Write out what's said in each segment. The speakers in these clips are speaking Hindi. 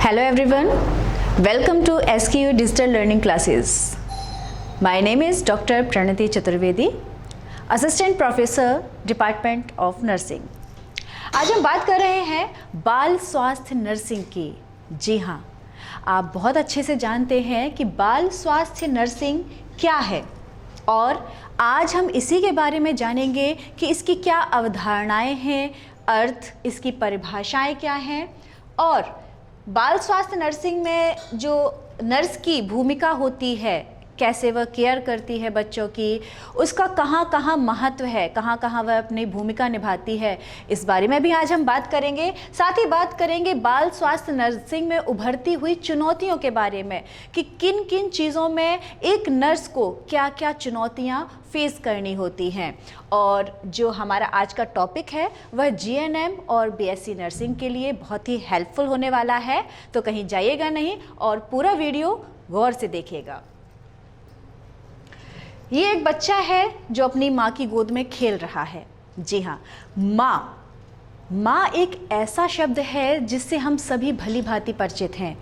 Hello everyone, welcome to SKU Digital Learning Classes. My name is Dr. Pranati Chaturvedi, Assistant Professor, Department of Nursing. आज हम बात कर रहे हैं बाल स्वास्थ्य नर्सिंग की। जी हाँ, आप बहुत अच्छे से जानते हैं कि बाल स्वास्थ्य नर्सिंग क्या है और आज हम इसी के बारे में जानेंगे कि इसकी क्या अवधारणाएं हैं, अर्थ, इसकी परिभाषाएं क्या हैं और बाल स्वास्थ्य नर्सिंग में जो नर्स की भूमिका होती है, कैसे वह केयर करती है बच्चों की, उसका कहाँ कहाँ महत्व है, कहाँ कहाँ वह अपनी भूमिका निभाती है, इस बारे में भी आज हम बात करेंगे। साथ ही बात करेंगे बाल स्वास्थ्य नर्सिंग में उभरती हुई चुनौतियों के बारे में कि किन किन चीज़ों में एक नर्स को क्या क्या चुनौतियाँ फेस करनी होती हैं। और जो हमारा आज का टॉपिक है वह जीएनएम और बीएससी नर्सिंग के लिए बहुत ही हेल्पफुल होने वाला है, तो कहीं जाइएगा नहीं और पूरा वीडियो गौर से देखिएगा। ये एक बच्चा है जो अपनी माँ की गोद में खेल रहा है। जी हाँ, माँ एक ऐसा शब्द है जिससे हम सभी भली भांति परिचित हैं।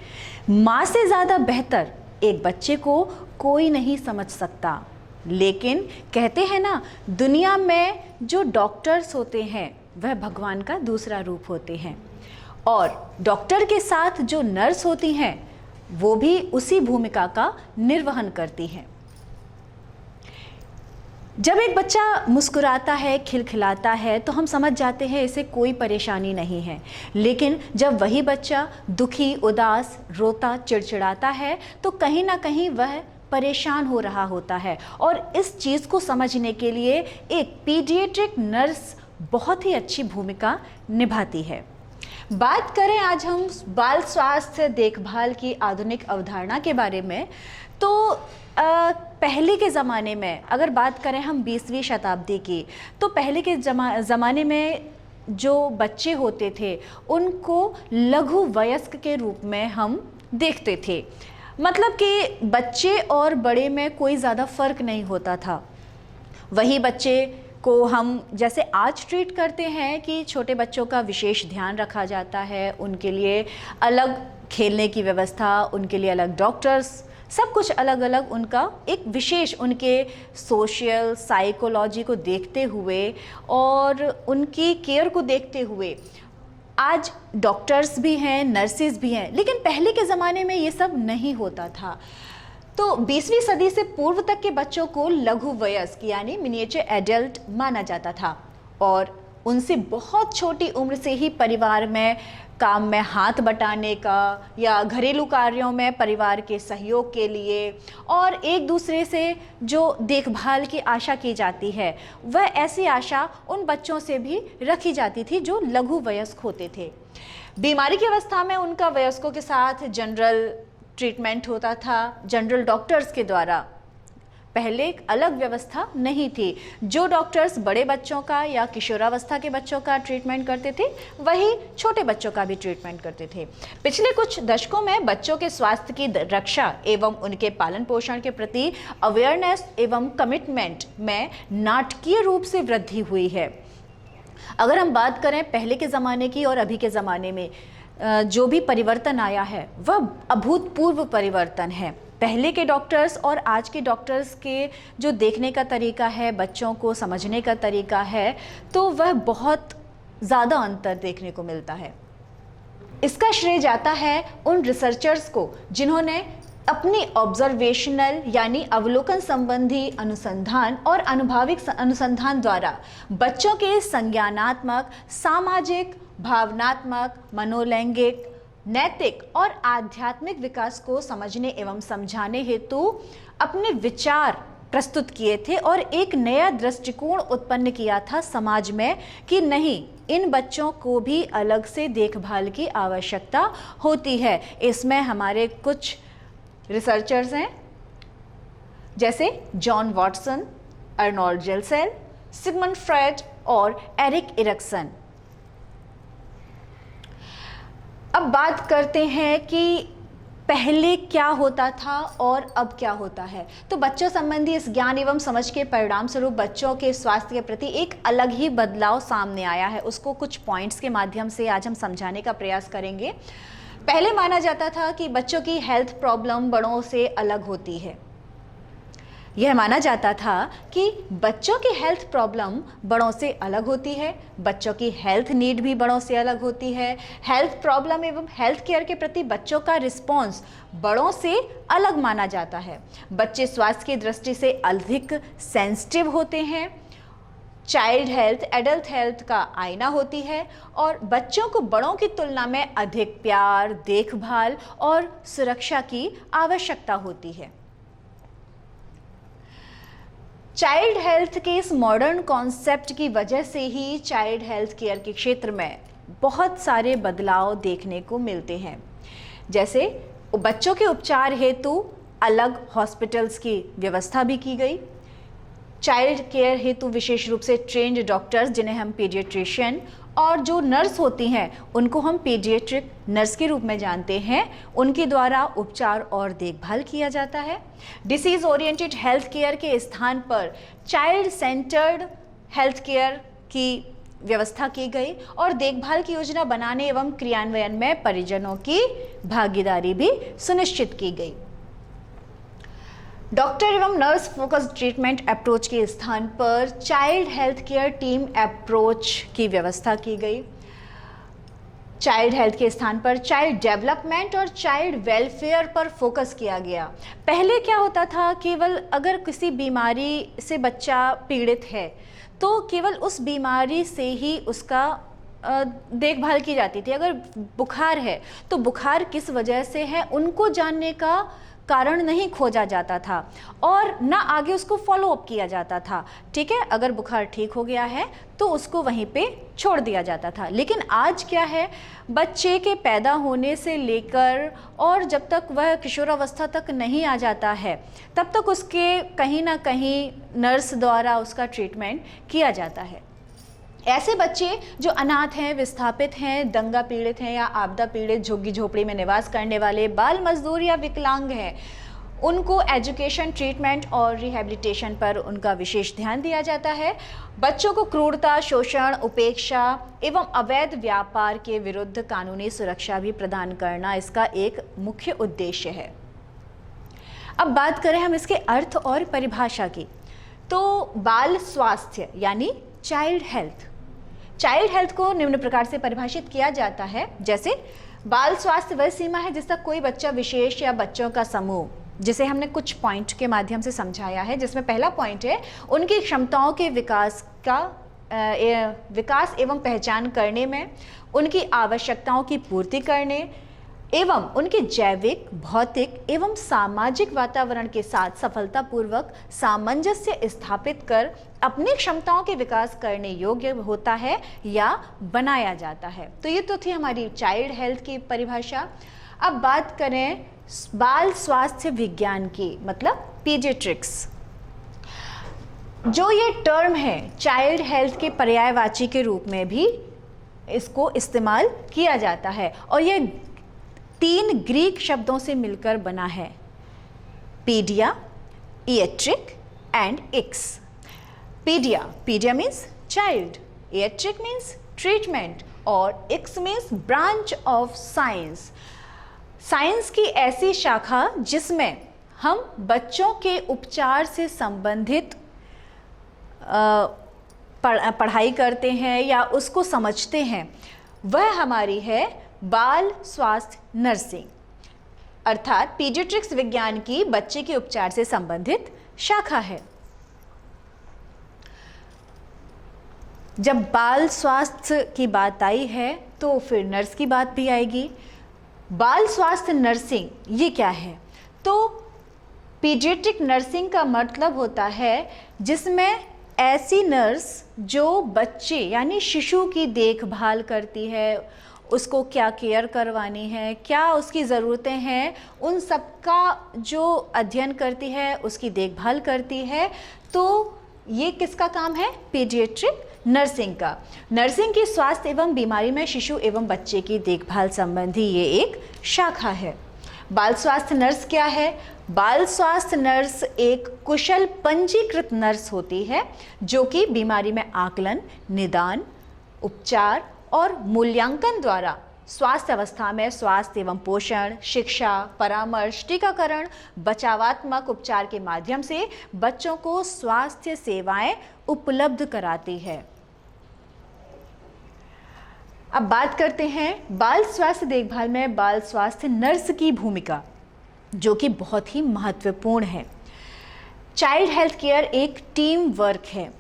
माँ से ज़्यादा बेहतर एक बच्चे को कोई नहीं समझ सकता। लेकिन कहते हैं ना, दुनिया में जो डॉक्टर्स होते हैं वह भगवान का दूसरा रूप होते हैं और डॉक्टर के साथ जो नर्स होती हैं वो भी उसी भूमिका का निर्वहन करती हैं। जब एक बच्चा मुस्कुराता है, खिलखिलाता है, तो हम समझ जाते हैं इसे कोई परेशानी नहीं है। लेकिन जब वही बच्चा दुखी, उदास, रोता, चिड़चिड़ाता है तो कहीं ना कहीं वह परेशान हो रहा होता है और इस चीज़ को समझने के लिए एक पीडियाट्रिक नर्स बहुत ही अच्छी भूमिका निभाती है। बात करें आज हम बाल स्वास्थ्य देखभाल की आधुनिक अवधारणा के बारे में, तो पहले के ज़माने में अगर बात करें हम 20वीं शताब्दी की, तो पहले के ज़माने में जो बच्चे होते थे उनको लघु वयस्क के रूप में हम देखते थे। मतलब कि बच्चे और बड़े में कोई ज़्यादा फ़र्क नहीं होता था। वही बच्चे को हम जैसे आज ट्रीट करते हैं कि छोटे बच्चों का विशेष ध्यान रखा जाता है, उनके लिए अलग खेलने की व्यवस्था, उनके लिए अलग डॉक्टर्स, सब कुछ अलग अलग, उनका एक विशेष उनके सोशल साइकोलॉजी को देखते हुए और उनकी केयर को देखते हुए आज डॉक्टर्स भी हैं, नर्सेज भी हैं। लेकिन पहले के ज़माने में ये सब नहीं होता था। तो 20वीं सदी से पूर्व तक के बच्चों को लघु वयस्क यानी मिनिएचर एडल्ट माना जाता था और उनसे बहुत छोटी उम्र से ही परिवार में काम में हाथ बटाने का या घरेलू कार्यों में परिवार के सहयोग के लिए और एक दूसरे से जो देखभाल की आशा की जाती है, वह ऐसी आशा उन बच्चों से भी रखी जाती थी जो लघु वयस्क होते थे। बीमारी की अवस्था में उनका वयस्कों के साथ जनरल ट्रीटमेंट होता था, जनरल डॉक्टर्स के द्वारा। पहले एक अलग व्यवस्था नहीं थी। जो डॉक्टर्स बड़े बच्चों का या किशोरावस्था के बच्चों का ट्रीटमेंट करते थे, वही छोटे बच्चों का भी ट्रीटमेंट करते थे। पिछले कुछ दशकों में बच्चों के स्वास्थ्य की रक्षा एवं उनके पालन पोषण के प्रति अवेयरनेस एवं कमिटमेंट में नाटकीय रूप से वृद्धि हुई है। अगर हम बात करें पहले के ज़माने की और अभी के ज़माने में जो भी परिवर्तन आया है वह अभूतपूर्व परिवर्तन है। पहले के डॉक्टर्स और आज के डॉक्टर्स के जो देखने का तरीका है, बच्चों को समझने का तरीका है, तो वह बहुत ज़्यादा अंतर देखने को मिलता है। इसका श्रेय जाता है उन रिसर्चर्स को जिन्होंने अपनी ऑब्जर्वेशनल यानी अवलोकन संबंधी अनुसंधान और अनुभाविक अनुसंधान द्वारा बच्चों के संज्ञानात्मक, सामाजिक, भावनात्मक, मनोलैंगिक, नैतिक और आध्यात्मिक विकास को समझने एवं समझाने हेतु अपने विचार प्रस्तुत किए थे और एक नया दृष्टिकोण उत्पन्न किया था समाज में कि नहीं, इन बच्चों को भी अलग से देखभाल की आवश्यकता होती है। इसमें हमारे कुछ रिसर्चर्स हैं जैसे John Watson, Arnold Gesell, Sigmund Freud और एरिक एरिक्सन। अब बात करते हैं कि पहले क्या होता था और अब क्या होता है। तो बच्चों संबंधी इस ज्ञान एवं समझ के परिणाम स्वरूप बच्चों के स्वास्थ्य के प्रति एक अलग ही बदलाव सामने आया है। उसको कुछ पॉइंट्स के माध्यम से आज हम समझाने का प्रयास करेंगे। पहले माना जाता था कि बच्चों की हेल्थ प्रॉब्लम बड़ों से अलग होती है। यह माना जाता था कि बच्चों की हेल्थ प्रॉब्लम बड़ों से अलग होती है, बच्चों की हेल्थ नीड भी बड़ों से अलग होती है, हेल्थ प्रॉब्लम एवं हेल्थ केयर के प्रति बच्चों का रिस्पॉन्स बड़ों से अलग माना जाता है। बच्चे स्वास्थ्य की दृष्टि से अधिक सेंसिटिव होते हैं। चाइल्ड हेल्थ एडल्ट हेल्थ का आईना होती है और बच्चों को बड़ों की तुलना में अधिक प्यार, देखभाल और सुरक्षा की आवश्यकता होती है। चाइल्ड हेल्थ के इस मॉडर्न कॉन्सेप्ट की वजह से ही चाइल्ड हेल्थ केयर के क्षेत्र में बहुत सारे बदलाव देखने को मिलते हैं। जैसे बच्चों के उपचार हेतु अलग हॉस्पिटल्स की व्यवस्था भी की गई, चाइल्ड केयर हेतु विशेष रूप से ट्रेन्ड डॉक्टर्स जिन्हें हम पीडियाट्रिशियन और जो नर्स होती हैं उनको हम पीडियाट्रिक नर्स के रूप में जानते हैं, उनके द्वारा उपचार और देखभाल किया जाता है। डिसीज ओरिएंटेड हेल्थ केयर के स्थान पर चाइल्ड सेंटर्ड हेल्थ केयर की व्यवस्था की गई और देखभाल की योजना बनाने एवं क्रियान्वयन में परिजनों की भागीदारी भी सुनिश्चित की गई। डॉक्टर एवं नर्स फोकस्ड ट्रीटमेंट अप्रोच के स्थान पर child health care team approach की व्यवस्था की गई। चाइल्ड हेल्थ के स्थान पर चाइल्ड डेवलपमेंट और चाइल्ड वेलफेयर पर फोकस किया गया। पहले क्या होता था, केवल अगर किसी बीमारी से बच्चा पीड़ित है तो केवल उस बीमारी से ही उसका देखभाल की जाती थी। अगर बुखार है तो बुखार किस वजह से है उनको जानने का कारण नहीं खोजा जाता था और ना आगे उसको फॉलो अप किया जाता था। ठीक है, अगर बुखार ठीक हो गया है तो उसको वहीं पे छोड़ दिया जाता था। लेकिन आज क्या है, बच्चे के पैदा होने से लेकर और जब तक वह किशोरावस्था तक नहीं आ जाता है तब तक उसके कहीं ना कहीं नर्स द्वारा उसका ट्रीटमेंट किया जाता है। ऐसे बच्चे जो अनाथ हैं, विस्थापित हैं, दंगा पीड़ित हैं या आपदा पीड़ित, झुग्गी झोपड़ी में निवास करने वाले, बाल मजदूर या विकलांग हैं, उनको एजुकेशन, ट्रीटमेंट और रिहैबिलिटेशन पर उनका विशेष ध्यान दिया जाता है। बच्चों को क्रूरता, शोषण, उपेक्षा एवं अवैध व्यापार के विरुद्ध कानूनी सुरक्षा भी प्रदान करना इसका एक मुख्य उद्देश्य है। अब बात करें हम इसके अर्थ और परिभाषा की, तो बाल स्वास्थ्य यानी चाइल्ड हेल्थ को निम्न प्रकार से परिभाषित किया जाता है। जैसे बाल स्वास्थ्य वह सीमा है जिस तक कोई बच्चा विशेष या बच्चों का समूह, जिसे हमने कुछ पॉइंट के माध्यम से समझाया है, जिसमें पहला पॉइंट है उनकी क्षमताओं के विकास एवं पहचान करने में, उनकी आवश्यकताओं की पूर्ति करने एवं उनके जैविक, भौतिक एवं सामाजिक वातावरण के साथ सफलतापूर्वक सामंजस्य स्थापित कर अपनी क्षमताओं के विकास करने योग्य होता है या बनाया जाता है। तो ये तो थी हमारी चाइल्ड हेल्थ की परिभाषा। अब बात करें बाल स्वास्थ्य विज्ञान की, मतलब पीडियाट्रिक्स। जो ये टर्म है चाइल्ड हेल्थ के पर्यायवाची के रूप में भी इसको इस्तेमाल किया जाता है और ये 3 ग्रीक शब्दों से मिलकर बना है, paedia, iatric and ics. Paedia means child, iatric means treatment और ics means branch of science. Science की ऐसी शाखा जिसमें हम बच्चों के उपचार से संबंधित पढ़ाई करते हैं या उसको समझते हैं, वह हमारी है बाल स्वास्थ्य नर्सिंग, अर्थात पीडियाट्रिक्स विज्ञान की बच्चे के उपचार से संबंधित शाखा है। जब बाल स्वास्थ्य की बात आई है तो फिर नर्स की बात भी आएगी। बाल स्वास्थ्य नर्सिंग ये क्या है? तो पीडियाट्रिक नर्सिंग का मतलब होता है जिसमें ऐसी नर्स जो बच्चे यानी शिशु की देखभाल करती है, उसको क्या केयर करवानी है, क्या उसकी ज़रूरतें हैं, उन सब का जो अध्ययन करती है, उसकी देखभाल करती है। तो ये किसका काम है? पीडियाट्रिक नर्सिंग का। नर्सिंग की स्वास्थ्य एवं बीमारी में शिशु एवं बच्चे की देखभाल संबंधी ये एक शाखा है। बाल स्वास्थ्य नर्स क्या है? बाल स्वास्थ्य नर्स एक कुशल पंजीकृत नर्स होती है जो कि बीमारी में आकलन, निदान, उपचार और मूल्यांकन द्वारा स्वास्थ्य अवस्था में स्वास्थ्य एवं पोषण, शिक्षा, परामर्श, टीकाकरण, बचावात्मक उपचार के माध्यम से बच्चों को स्वास्थ्य सेवाएं उपलब्ध कराती है। अब बात करते हैं बाल स्वास्थ्य देखभाल में बाल स्वास्थ्य नर्स की भूमिका, जो कि बहुत ही महत्वपूर्ण है। चाइल्ड हेल्थ केयर एक टीम वर्क है।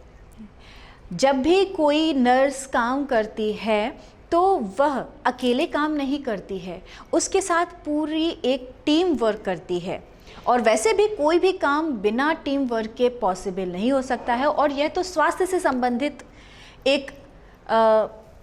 जब भी कोई नर्स काम करती है तो वह अकेले काम नहीं करती है, उसके साथ पूरी एक टीम वर्क करती है। और वैसे भी कोई भी काम बिना टीम वर्क के पॉसिबल नहीं हो सकता है, और यह तो स्वास्थ्य से संबंधित एक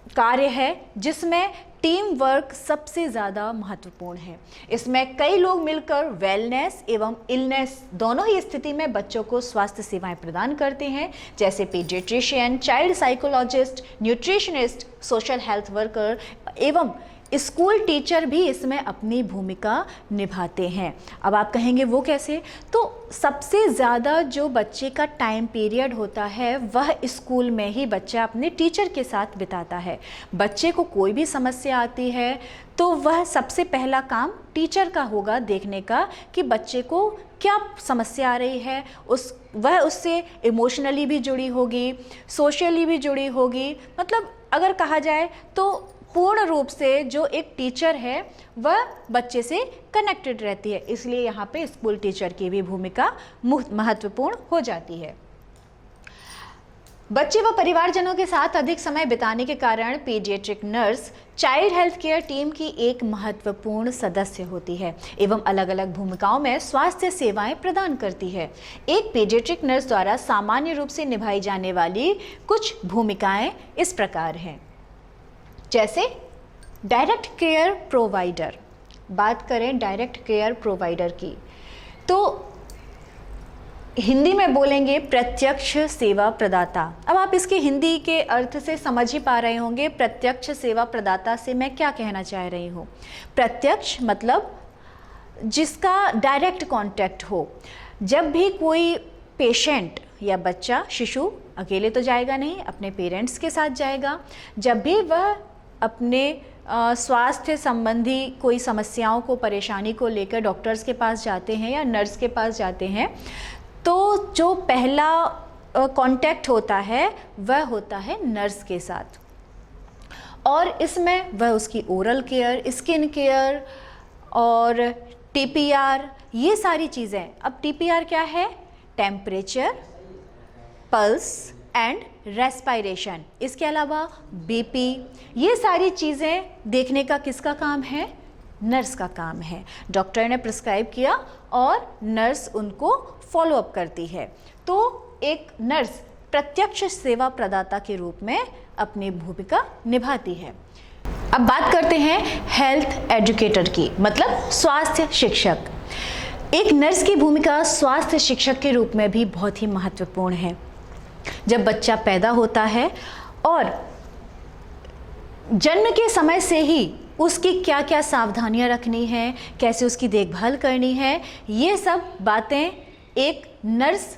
कार्य है जिसमें टीम वर्क सबसे ज़्यादा महत्वपूर्ण है। इसमें कई लोग मिलकर वेलनेस एवं इलनेस दोनों ही स्थिति में बच्चों को स्वास्थ्य सेवाएं प्रदान करते हैं, जैसे paediatrician, child psychologist, nutritionist, social health worker एवं स्कूल टीचर भी इसमें अपनी भूमिका निभाते हैं। अब आप कहेंगे वो कैसे? तो सबसे ज़्यादा जो बच्चे का टाइम पीरियड होता है वह स्कूल में ही बच्चा अपने टीचर के साथ बिताता है। बच्चे को कोई भी समस्या आती है तो वह सबसे पहला काम टीचर का होगा देखने का कि बच्चे को क्या समस्या आ रही है। वह उससे इमोशनली भी जुड़ी होगी, सोशली भी जुड़ी होगी। मतलब अगर कहा जाए तो पूर्ण रूप से जो एक टीचर है वह बच्चे से कनेक्टेड रहती है। इसलिए यहाँ पे स्कूल टीचर की भी भूमिका महत्वपूर्ण हो जाती है। बच्चे व परिवारजनों के साथ अधिक समय बिताने के कारण paediatric nurse child health care team की एक महत्वपूर्ण सदस्य होती है एवं अलग अलग भूमिकाओं में स्वास्थ्य सेवाएं प्रदान करती है। एक पीडियाट्रिक नर्स द्वारा सामान्य रूप से निभाई जाने वाली कुछ भूमिकाएं इस प्रकार हैं, जैसे डायरेक्ट केयर प्रोवाइडर। बात करें डायरेक्ट केयर प्रोवाइडर की तो हिंदी में बोलेंगे प्रत्यक्ष सेवा प्रदाता। अब आप इसके हिंदी के अर्थ से समझ ही पा रहे होंगे प्रत्यक्ष सेवा प्रदाता से मैं क्या कहना चाह रही हूँ। प्रत्यक्ष मतलब जिसका डायरेक्ट कांटेक्ट हो। जब भी कोई पेशेंट या बच्चा, शिशु अकेले तो जाएगा नहीं, अपने पेरेंट्स के साथ जाएगा। जब भी वह अपने स्वास्थ्य संबंधी कोई समस्याओं को, परेशानी को लेकर डॉक्टर्स के पास जाते हैं या नर्स के पास जाते हैं, तो जो पहला कांटेक्ट होता है वह होता है नर्स के साथ। और इसमें वह उसकी ओरल केयर, स्किन केयर और टीपीआर, ये सारी चीज़ें। अब टीपीआर क्या है? Temperature, pulse and respiration. इसके अलावा बीपी, ये सारी चीज़ें देखने का किसका काम है? नर्स का काम है। डॉक्टर ने प्रिस्क्राइब किया और नर्स उनको फॉलो अप करती है। तो एक नर्स प्रत्यक्ष सेवा प्रदाता के रूप में अपनी भूमिका निभाती है। अब बात करते हैं हेल्थ एजुकेटर की, मतलब स्वास्थ्य शिक्षक। एक नर्स की भूमिका स्वास्थ्य शिक्षक के रूप में भी बहुत ही महत्वपूर्ण है। जब बच्चा पैदा होता है और जन्म के समय से ही उसकी क्या क्या सावधानियां रखनी है, कैसे उसकी देखभाल करनी है, ये सब बातें एक नर्स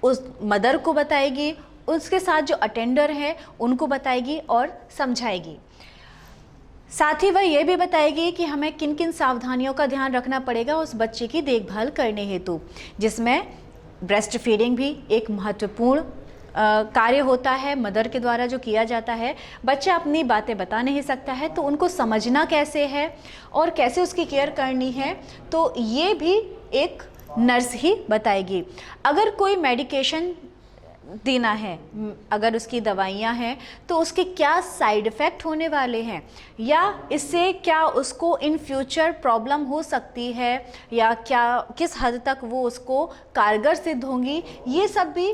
उस मदर को बताएगी, उसके साथ जो अटेंडर है उनको बताएगी और समझाएगी। साथ ही वह ये भी बताएगी कि हमें किन किन सावधानियों का ध्यान रखना पड़ेगा उस बच्चे की देखभाल करने हेतु, जिसमें ब्रेस्ट फीडिंग भी एक महत्वपूर्ण कार्य होता है मदर के द्वारा जो किया जाता है। बच्चा अपनी बातें बता नहीं सकता है तो उनको समझना कैसे है और कैसे उसकी केयर करनी है, तो ये भी एक नर्स ही बताएगी। अगर कोई मेडिकेशन देना है, अगर उसकी दवाइयाँ हैं तो उसके क्या साइड इफ़ेक्ट होने वाले हैं या इससे क्या उसको इन फ्यूचर प्रॉब्लम हो सकती है या क्या किस हद तक वो उसको कारगर सिद्ध होंगी, ये सब भी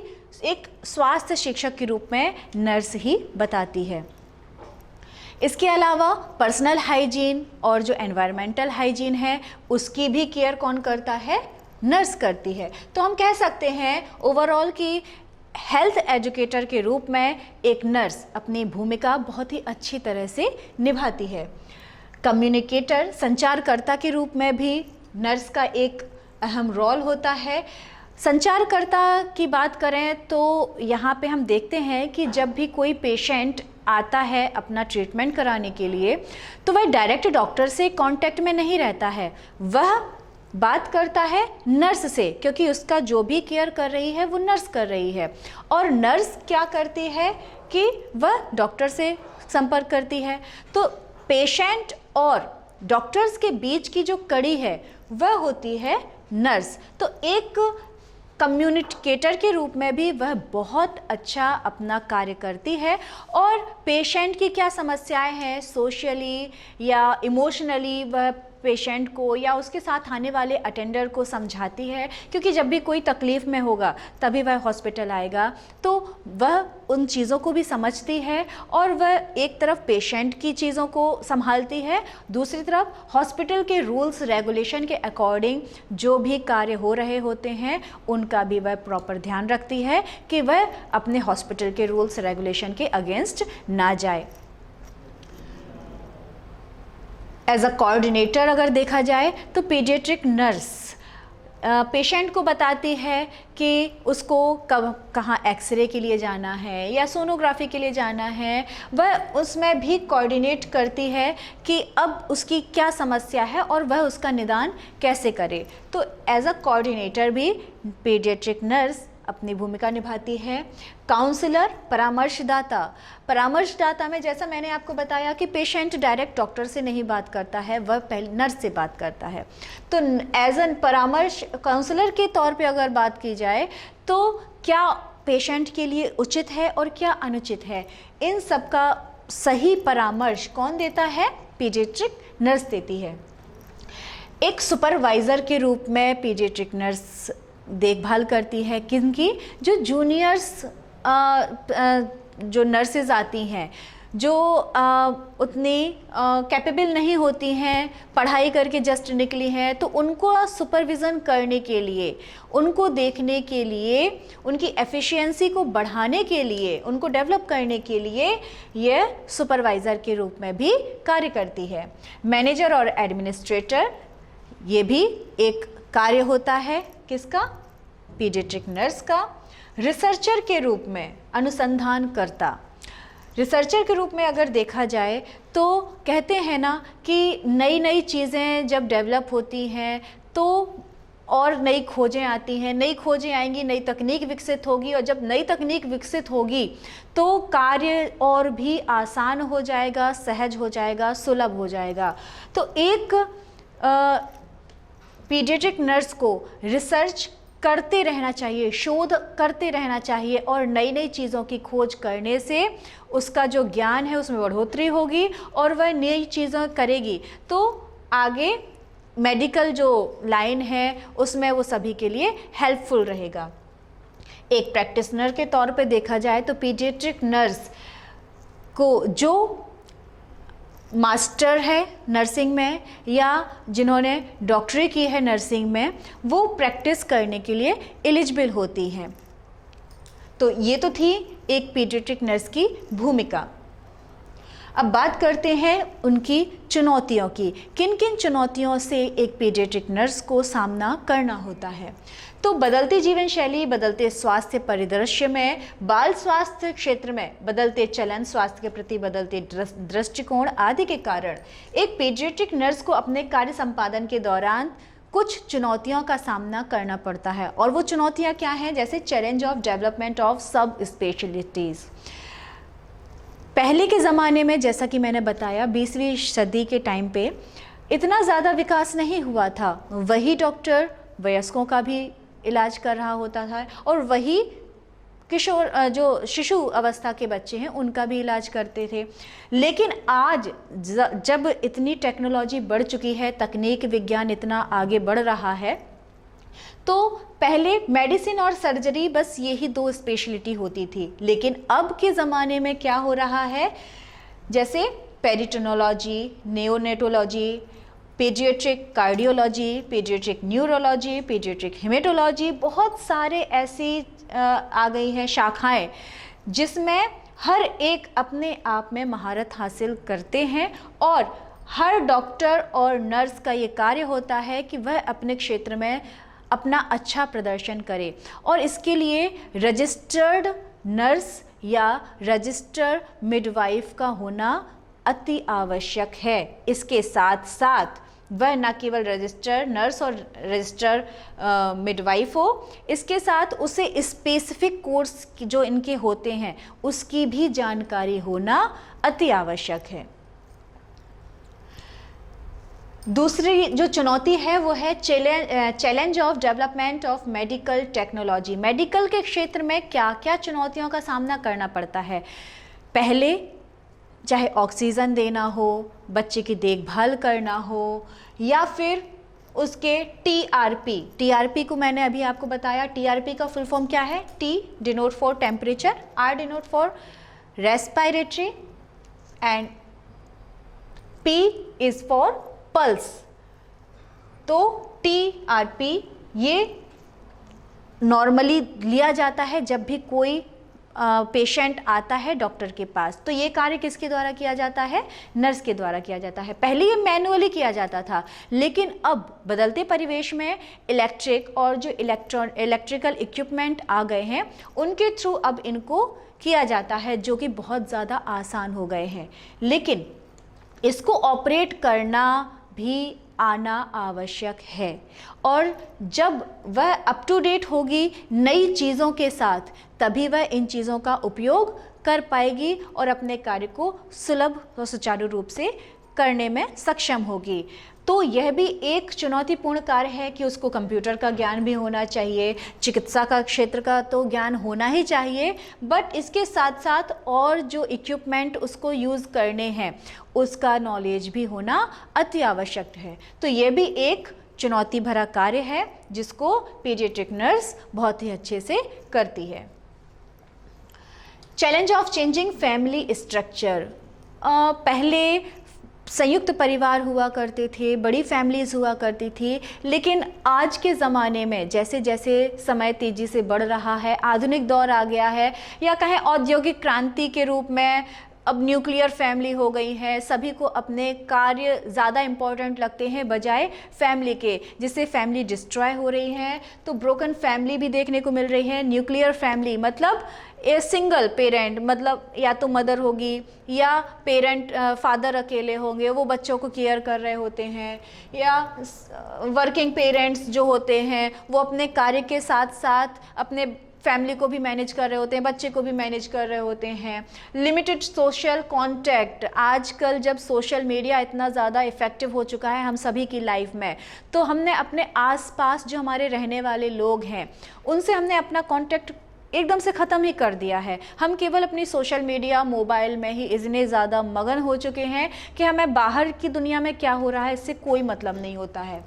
एक स्वास्थ्य शिक्षक के रूप में नर्स ही बताती है। इसके अलावा पर्सनल हाइजीन और जो एनवायरमेंटल हाइजीन है उसकी भी केयर कौन करता है? नर्स करती है। तो हम कह सकते हैं ओवरऑल कि हेल्थ एजुकेटर के रूप में एक नर्स अपनी भूमिका बहुत ही अच्छी तरह से निभाती है। कम्युनिकेटर, संचारकर्ता के रूप में भी नर्स का एक अहम रोल होता है। संचारकर्ता की बात करें तो यहाँ पे हम देखते हैं कि जब भी कोई पेशेंट आता है अपना ट्रीटमेंट कराने के लिए, तो वह डायरेक्ट डॉक्टर से कांटेक्ट में नहीं रहता है, वह बात करता है नर्स से, क्योंकि उसका जो भी केयर कर रही है वो नर्स कर रही है। और नर्स क्या करती है कि वह डॉक्टर से संपर्क करती है। तो पेशेंट और डॉक्टर्स के बीच की जो कड़ी है वह होती है नर्स। तो एक कम्युनिकेटर के रूप में भी वह बहुत अच्छा अपना कार्य करती है और पेशेंट की क्या समस्याएं हैं सोशली या इमोशनली, वह पेशेंट को या उसके साथ आने वाले अटेंडर को समझाती है, क्योंकि जब भी कोई तकलीफ़ में होगा तभी वह हॉस्पिटल आएगा। तो वह उन चीज़ों को भी समझती है और वह एक तरफ पेशेंट की चीज़ों को संभालती है, दूसरी तरफ हॉस्पिटल के रूल्स रेगुलेशन के अकॉर्डिंग जो भी कार्य हो रहे होते हैं उनका भी वह प्रॉपर ध्यान रखती है कि वह अपने हॉस्पिटल के रूल्स रेगुलेशन के अगेंस्ट ना जाए। एज अ कोऑर्डिनेटर अगर देखा जाए तो पीडियाट्रिक नर्स पेशेंट को बताती है कि उसको कब कहाँ एक्सरे के लिए जाना है या सोनोग्राफी के लिए जाना है, वह उसमें भी कोऑर्डिनेट करती है कि अब उसकी क्या समस्या है और वह उसका निदान कैसे करे। तो एज अ कोऑर्डिनेटर भी पीडियाट्रिक नर्स अपनी भूमिका निभाती है। काउंसलर, परामर्शदाता में जैसा मैंने आपको बताया कि पेशेंट डायरेक्ट डॉक्टर से नहीं बात करता है, वह पहले नर्स से बात करता है। तो एज एन परामर्श काउंसलर के तौर पे अगर बात की जाए तो क्या पेशेंट के लिए उचित है और क्या अनुचित है, इन सब का सही परामर्श कौन देता है? पीडियाट्रिक नर्स देती है। एक सुपरवाइज़र के रूप में पीडियाट्रिक नर्स देखभाल करती है किनकी? जो जूनियर्स जो नर्सेज आती हैं, जो उतनी कैपेबल नहीं होती हैं, पढ़ाई करके जस्ट निकली हैं, तो उनको सुपरविज़न करने के लिए, उनको देखने के लिए, उनकी एफिशिएंसी को बढ़ाने के लिए, उनको डेवलप करने के लिए यह सुपरवाइज़र के रूप में भी कार्य करती है। मैनेजर और एडमिनिस्ट्रेटर, ये भी एक कार्य होता है किसका? पीडियाट्रिक नर्स का। रिसर्चर के रूप में अनुसंधानकर्ता, रिसर्चर के रूप में अगर देखा जाए तो कहते हैं ना कि नई नई चीज़ें जब डेवलप होती हैं तो और नई खोजें आती हैं, नई खोजें आएंगी, नई तकनीक विकसित होगी, और जब नई तकनीक विकसित होगी तो कार्य और भी आसान हो जाएगा, सहज हो जाएगा, सुलभ हो जाएगा। तो एक पीडियाट्रिक नर्स को रिसर्च करते रहना चाहिए, शोध करते रहना चाहिए और नई नई चीज़ों की खोज करने से उसका जो ज्ञान है उसमें बढ़ोतरी होगी और वह नई चीज़ें करेगी तो आगे मेडिकल जो लाइन है उसमें वो सभी के लिए हेल्पफुल रहेगा। एक प्रैक्टिशनर के तौर पे देखा जाए तो पीडियाट्रिक नर्स को जो मास्टर है नर्सिंग में या जिन्होंने डॉक्टरी की है नर्सिंग में, वो प्रैक्टिस करने के लिए एलिजिबल होती हैं। तो ये तो थी एक पीडियाट्रिक नर्स की भूमिका। अब बात करते हैं उनकी चुनौतियों की, किन किन चुनौतियों से एक पीडियाट्रिक नर्स को सामना करना होता है। तो बदलती जीवन शैली, बदलते स्वास्थ्य परिदृश्य में, बाल स्वास्थ्य क्षेत्र में बदलते चलन, स्वास्थ्य के प्रति बदलते दृष्टिकोण आदि के कारण एक पीडियाट्रिक नर्स को अपने कार्य संपादन के दौरान कुछ चुनौतियों का सामना करना पड़ता है। और वो चुनौतियाँ क्या हैं? जैसे चैलेंज ऑफ डेवलपमेंट ऑफ सब स्पेशलिटीज़। पहले के ज़माने में जैसा कि मैंने बताया 20वीं सदी के टाइम पे इतना ज़्यादा विकास नहीं हुआ था, वही डॉक्टर वयस्कों का भी इलाज कर रहा होता था और वही किशोर जो शिशु अवस्था के बच्चे हैं उनका भी इलाज करते थे। लेकिन आज जब इतनी टेक्नोलॉजी बढ़ चुकी है, तकनीक विज्ञान इतना आगे बढ़ रहा है, तो पहले मेडिसिन और सर्जरी बस यही दो स्पेशलिटी होती थी। लेकिन अब के ज़माने में क्या हो रहा है, जैसे perinatology, neonatology, paediatric cardiology, paediatric neurology, paediatric haematology, बहुत सारे ऐसी आ गई हैं शाखाएं जिसमें हर एक अपने आप में महारत हासिल करते हैं और हर डॉक्टर और नर्स का ये कार्य होता है कि वह अपने क्षेत्र में अपना अच्छा प्रदर्शन करे और इसके लिए रजिस्टर्ड नर्स या रजिस्टर मिडवाइफ का होना अति आवश्यक है। इसके साथ साथ वह न केवल रजिस्टर नर्स और रजिस्टर मिडवाइफ हो, इसके साथ उसे स्पेसिफिक कोर्स जो इनके होते हैं उसकी भी जानकारी होना अति आवश्यक है। दूसरी जो चुनौती है वो है challenge of development of medical technology. Medical के क्षेत्र में क्या क्या चुनौतियों का सामना करना पड़ता है। पहले चाहे ऑक्सीजन देना हो, बच्चे की देखभाल करना हो, या फिर उसके टीआरपी को मैंने अभी आपको बताया। टीआरपी का फुल फॉर्म क्या है? T denote for temperature, R denote for respiratory and P is for pulse. तो टीआरपी ये नॉर्मली लिया जाता है जब भी कोई पेशेंट आता है डॉक्टर के पास। तो ये कार्य किसके द्वारा किया जाता है? नर्स के द्वारा किया जाता है। पहले ये मैनुअली किया जाता था, लेकिन अब बदलते परिवेश में इलेक्ट्रिक और जो इलेक्ट्रिकल इक्विपमेंट आ गए हैं उनके थ्रू अब इनको किया जाता है, जो कि बहुत ज़्यादा आसान हो गए हैं। लेकिन इसको ऑपरेट करना भी आना आवश्यक है, और जब वह अप टू डेट होगी नई चीज़ों के साथ, तभी वह इन चीज़ों का उपयोग कर पाएगी और अपने कार्य को सुलभ और सुचारू रूप से करने में सक्षम होगी। तो यह भी एक चुनौतीपूर्ण कार्य है कि उसको कंप्यूटर का ज्ञान भी होना चाहिए, चिकित्सा का क्षेत्र का तो ज्ञान होना ही चाहिए, बट इसके साथ साथ और जो इक्विपमेंट उसको यूज़ करने हैं उसका नॉलेज भी होना अति आवश्यक है। तो यह भी एक चुनौती भरा कार्य है जिसको पीडियाट्रिक नर्स बहुत ही अच्छे से करती है। Challenge of changing family structure. पहले संयुक्त परिवार हुआ करते थे, बड़ी फैमिलीज़ हुआ करती थी, लेकिन आज के ज़माने में जैसे जैसे समय तेज़ी से बढ़ रहा है, आधुनिक दौर आ गया है, या कहें औद्योगिक क्रांति के रूप में अब न्यूक्लियर फैमिली हो गई है। सभी को अपने कार्य ज़्यादा इम्पोर्टेंट लगते हैं बजाय फैमिली के, जिससे फैमिली डिस्ट्रॉय हो रही है। तो ब्रोकन फैमिली भी देखने को मिल रही है। न्यूक्लियर फैमिली मतलब ए सिंगल पेरेंट, मतलब या तो मदर होगी या पेरेंट फादर अकेले होंगे, वो बच्चों को केयर कर रहे होते हैं, या वर्किंग पेरेंट्स जो होते हैं वो अपने कार्य के साथ साथ अपने फैमिली को भी मैनेज कर रहे होते हैं, बच्चे को भी मैनेज कर रहे होते हैं। Limited social contact. आजकल जब सोशल मीडिया इतना ज़्यादा इफ़ेक्टिव हो चुका है हम सभी की लाइफ में, तो हमने अपने आसपास जो हमारे रहने वाले लोग हैं उनसे हमने अपना कांटेक्ट एकदम से ख़त्म ही कर दिया है। हम केवल अपनी सोशल मीडिया मोबाइल में ही इतने ज़्यादा मगन हो चुके हैं कि हमें बाहर की दुनिया में क्या हो रहा है इससे कोई मतलब नहीं होता है।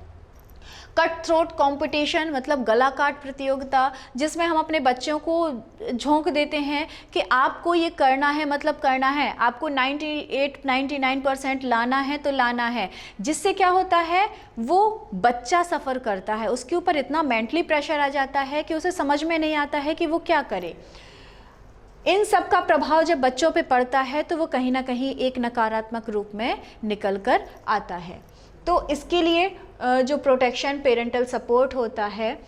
कट थ्रोट कंपटीशन मतलब गला काट प्रतियोगिता, जिसमें हम अपने बच्चों को झोंक देते हैं कि आपको ये करना है, मतलब करना है, आपको 98-99% लाना है तो लाना है। जिससे क्या होता है, वो बच्चा सफ़र करता है, उसके ऊपर इतना मेंटली प्रेशर आ जाता है कि उसे समझ में नहीं आता है कि वो क्या करे। इन सब का प्रभाव जब बच्चों पे पड़ता है तो वो कहीं ना कहीं एक नकारात्मक रूप में निकल कर आता है। तो इसके लिए जो प्रोटेक्शन पेरेंटल सपोर्ट होता है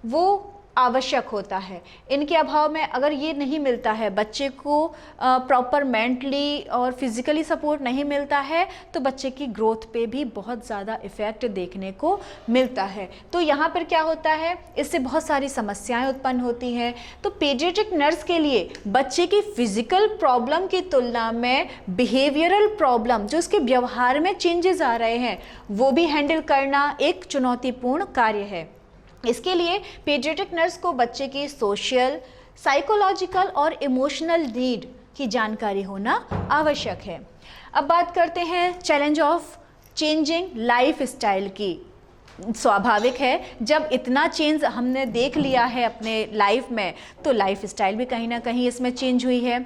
वो आवश्यक होता है। इनके अभाव में अगर ये नहीं मिलता है, बच्चे को प्रॉपर मेंटली और फिज़िकली सपोर्ट नहीं मिलता है, तो बच्चे की ग्रोथ पे भी बहुत ज़्यादा इफ़ेक्ट देखने को मिलता है। तो यहाँ पर क्या होता है, इससे बहुत सारी समस्याएं उत्पन्न होती हैं। तो पीडियाट्रिक नर्स के लिए बच्चे की फिज़िकल प्रॉब्लम की तुलना में बिहेवियरल प्रॉब्लम, जो उसके व्यवहार में चेंजेस आ रहे हैं, वो भी हैंडल करना एक चुनौतीपूर्ण कार्य है। इसके लिए पीडियाट्रिक नर्स को बच्चे की सोशल, साइकोलॉजिकल और इमोशनल नीड की जानकारी होना आवश्यक है। अब बात करते हैं challenge of changing life style की। स्वाभाविक है, जब इतना चेंज हमने देख लिया है अपने लाइफ में, तो लाइफ स्टाइल भी कहीं ना कहीं इसमें चेंज हुई है।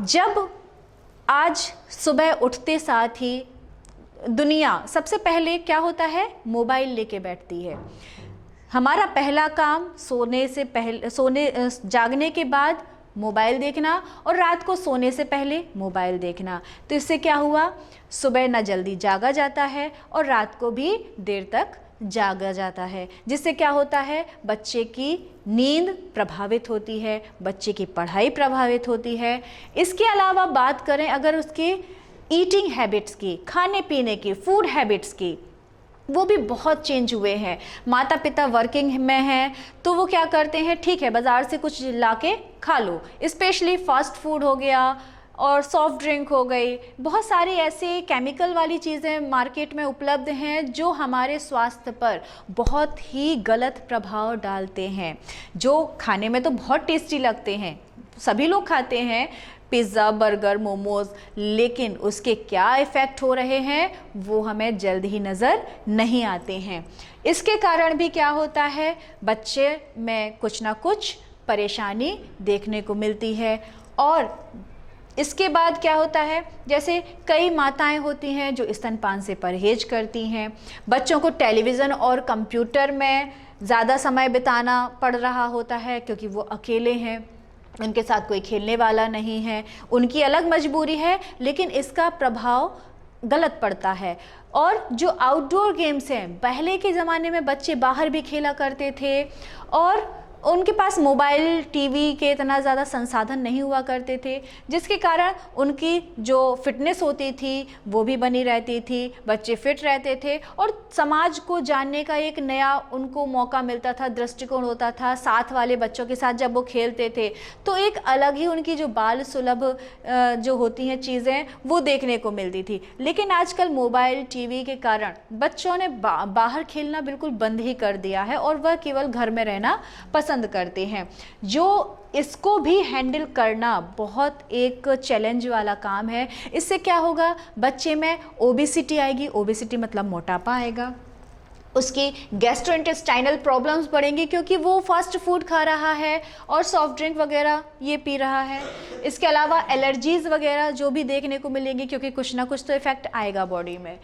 जब आज सुबह उठते साथ ही दुनिया सबसे पहले क्या होता है, मोबाइल लेके बैठती है। हमारा पहला काम जागने के बाद मोबाइल देखना और रात को सोने से पहले मोबाइल देखना। तो इससे क्या हुआ, सुबह न जल्दी जागा जाता है और रात को भी देर तक जागा जाता है, जिससे क्या होता है, बच्चे की नींद प्रभावित होती है, बच्चे की पढ़ाई प्रभावित होती है। इसके अलावा बात करें अगर उसकी ईटिंग हैबिट्स की, खाने पीने की, फूड हैबिट्स की, वो भी बहुत चेंज हुए हैं। माता पिता वर्किंग में हैं तो वो क्या करते हैं, ठीक है बाज़ार से कुछ लाके खा लो, स्पेशली फास्ट फूड हो गया और सॉफ्ट ड्रिंक हो गई, बहुत सारी ऐसे केमिकल वाली चीज़ें मार्केट में उपलब्ध हैं जो हमारे स्वास्थ्य पर बहुत ही गलत प्रभाव डालते हैं। जो खाने में तो बहुत टेस्टी लगते हैं, सभी लोग खाते हैं पिज़्ज़ा, बर्गर, मोमोज़, लेकिन उसके क्या इफ़ेक्ट हो रहे हैं वो हमें जल्द ही नज़र नहीं आते हैं। इसके कारण भी क्या होता है, बच्चे में कुछ ना कुछ परेशानी देखने को मिलती है। और इसके बाद क्या होता है, जैसे कई माताएं होती हैं जो स्तनपान से परहेज करती हैं, बच्चों को टेलीविज़न और कंप्यूटर में ज़्यादा समय बिताना पड़ रहा होता है क्योंकि वो अकेले हैं, उनके साथ कोई खेलने वाला नहीं है, उनकी अलग मजबूरी है, लेकिन इसका प्रभाव गलत पड़ता है। और जो आउटडोर गेम्स हैं, पहले के ज़माने में बच्चे बाहर भी खेला करते थे और उनके पास मोबाइल टीवी के इतना ज़्यादा संसाधन नहीं हुआ करते थे, जिसके कारण उनकी जो फिटनेस होती थी वो भी बनी रहती थी, बच्चे फिट रहते थे और समाज को जानने का एक नया उनको मौका मिलता था, दृष्टिकोण होता था। साथ वाले बच्चों के साथ जब वो खेलते थे तो एक अलग ही उनकी जो बाल सुलभ जो होती हैं चीज़ें वो देखने को मिलती थी। लेकिन आजकल मोबाइल टीवी के कारण बच्चों ने बाहर खेलना बिल्कुल बंद ही कर दिया है और वह केवल घर में रहना पसंद करते हैं। जो इसको भी हैंडल करना बहुत एक चैलेंज वाला काम है। इससे क्या होगा, बच्चे में ओबेसिटी आएगी, ओबेसिटी मतलब मोटापा आएगा, उसकी गैस्ट्रोइंटेस्टाइनल प्रॉब्लम्स बढ़ेंगी क्योंकि वो फास्ट फूड खा रहा है और सॉफ्ट ड्रिंक वगैरह ये पी रहा है। इसके अलावा एलर्जीज़ वगैरह जो भी देखने को मिलेंगी क्योंकि कुछ ना कुछ तो इफ़ेक्ट आएगा बॉडी में,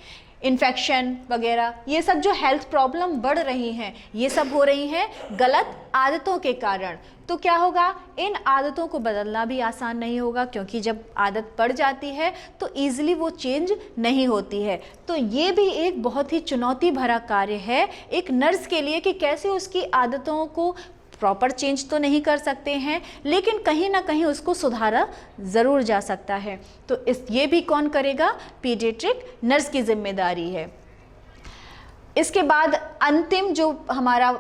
इन्फेक्शन वगैरह, ये सब जो हेल्थ प्रॉब्लम बढ़ रही हैं ये सब हो रही हैं गलत आदतों के कारण। तो क्या होगा, इन आदतों को बदलना भी आसान नहीं होगा क्योंकि जब आदत पड़ जाती है तो ईज़िली वो चेंज नहीं होती है। तो ये भी एक बहुत ही चुनौती भरा कार्य है एक नर्स के लिए कि कैसे उसकी आदतों को प्रॉपर चेंज तो नहीं कर सकते हैं लेकिन कहीं ना कहीं उसको सुधारा ज़रूर जा सकता है। तो ये भी कौन करेगा, पीडियाट्रिक नर्स की जिम्मेदारी है। इसके बाद अंतिम जो हमारा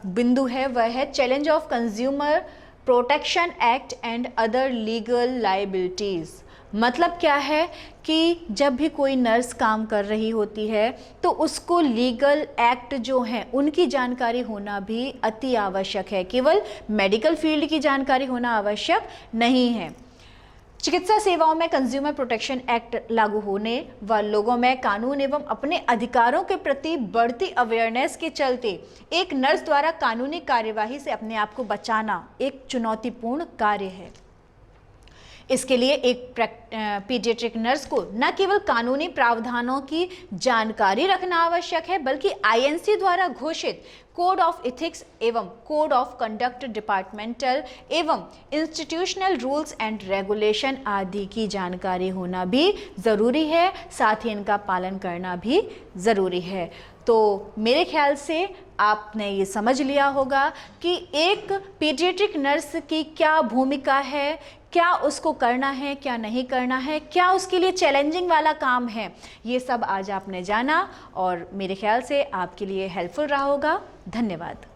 बिंदु है वह है challenge of consumer protection act and other legal liabilities. मतलब क्या है कि जब भी कोई नर्स काम कर रही होती है तो उसको लीगल एक्ट जो हैं उनकी जानकारी होना भी अति आवश्यक है, केवल मेडिकल फील्ड की जानकारी होना आवश्यक नहीं है। चिकित्सा सेवाओं में कंज्यूमर प्रोटेक्शन एक्ट लागू होने व लोगों में कानून एवं अपने अधिकारों के प्रति बढ़ती अवेयरनेस के चलते एक नर्स द्वारा कानूनी कार्यवाही से अपने आप को बचाना एक चुनौतीपूर्ण कार्य है। इसके लिए एक पीडियाट्रिक नर्स को न केवल कानूनी प्रावधानों की जानकारी रखना आवश्यक है बल्कि आईएनसी द्वारा घोषित कोड ऑफ एथिक्स एवं कोड ऑफ कंडक्ट, डिपार्टमेंटल एवं इंस्टीट्यूशनल रूल्स एंड रेगुलेशन आदि की जानकारी होना भी ज़रूरी है, साथ ही इनका पालन करना भी ज़रूरी है। तो मेरे ख्याल से आपने ये समझ लिया होगा कि एक पीडियाट्रिक नर्स की क्या भूमिका है, क्या उसको करना है, क्या नहीं करना है, क्या उसके लिए चैलेंजिंग वाला काम है, ये सब आज आपने जाना और मेरे ख्याल से आपके लिए हेल्पफुल रहा होगा। धन्यवाद।